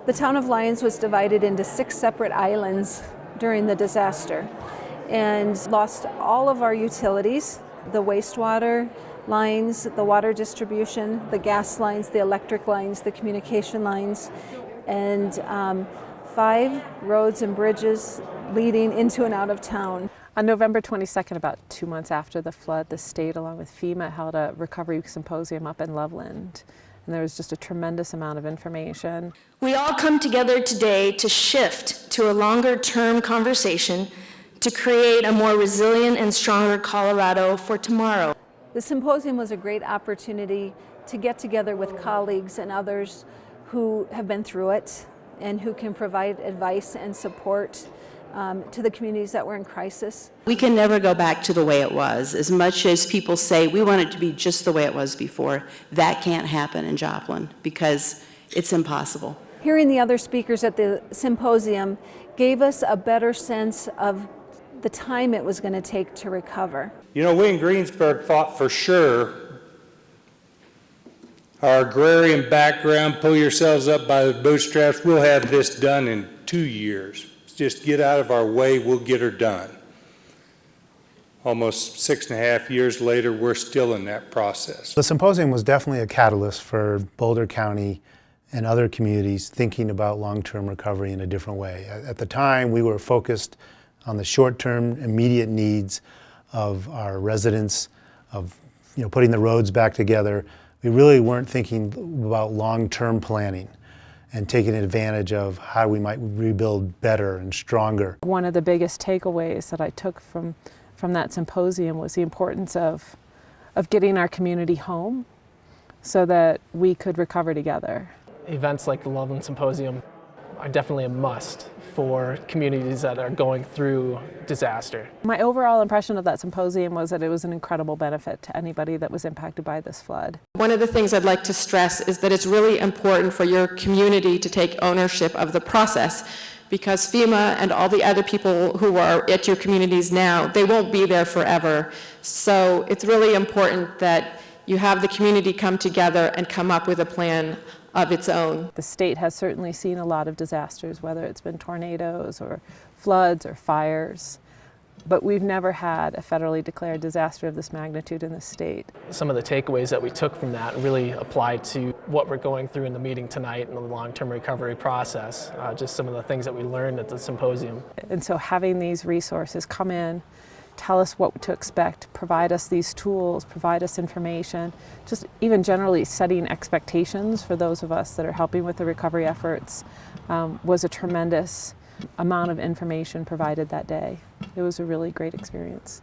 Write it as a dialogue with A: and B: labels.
A: The town of Lyons was divided into 6 separate islands during the disaster and lost all of our utilities, the wastewater lines, the water distribution, the gas lines, the electric lines, the communication lines, and 5 roads and bridges leading into and out of town.
B: On November 22nd, about 2 months after the flood, the state, along with FEMA, held a recovery symposium up in Loveland. And there was just a tremendous amount of information.
C: We all come together today to shift to a longer-term conversation to create a more resilient and stronger Colorado for tomorrow.
A: The symposium was a great opportunity to get together with colleagues and others who have been through it and who can provide advice and support to the communities that were in crisis.
D: We can never go back to the way it was. As much as people say we want it to be just the way it was before, that can't happen in Joplin because it's impossible.
A: Hearing the other speakers at the symposium gave us a better sense of the time it was going to take to recover.
E: You know, we in Greensburg thought for sure our agrarian background, pull yourselves up by the bootstraps, we'll have this done in 2 years. Just get out of our way, we'll get her done. Almost 6.5 years later, we're still in that process.
F: The symposium was definitely a catalyst for Boulder County and other communities thinking about long-term recovery in a different way. At the time, we were focused on the short-term, immediate needs of our residents, of putting the roads back together. We really weren't thinking about long-term planning and taking advantage of how we might rebuild better and stronger.
B: One of the biggest takeaways that I took from that symposium was the importance of getting our community home so that we could recover together.
G: Events like the Loveland Symposium are definitely a must for communities that are going through disaster.
B: My overall impression of that symposium was that it was an incredible benefit to anybody that was impacted by this flood.
H: One of the things I'd like to stress is that it's really important for your community to take ownership of the process, because FEMA and all the other people who are at your communities now, they won't be there forever. So it's really important that you have the community come together and come up with a plan of its own.
B: The state has certainly seen a lot of disasters, whether it's been tornadoes or floods or fires, but we've never had a federally declared disaster of this magnitude in the state.
G: Some of the takeaways that we took from that really apply to what we're going through in the meeting tonight in the long-term recovery process, just some of the things that we learned at the symposium.
B: And so having these resources come in, tell us what to expect, provide us these tools, provide us information, just even generally setting expectations for those of us that are helping with the recovery efforts was a tremendous amount of information provided that day. It was a really great experience.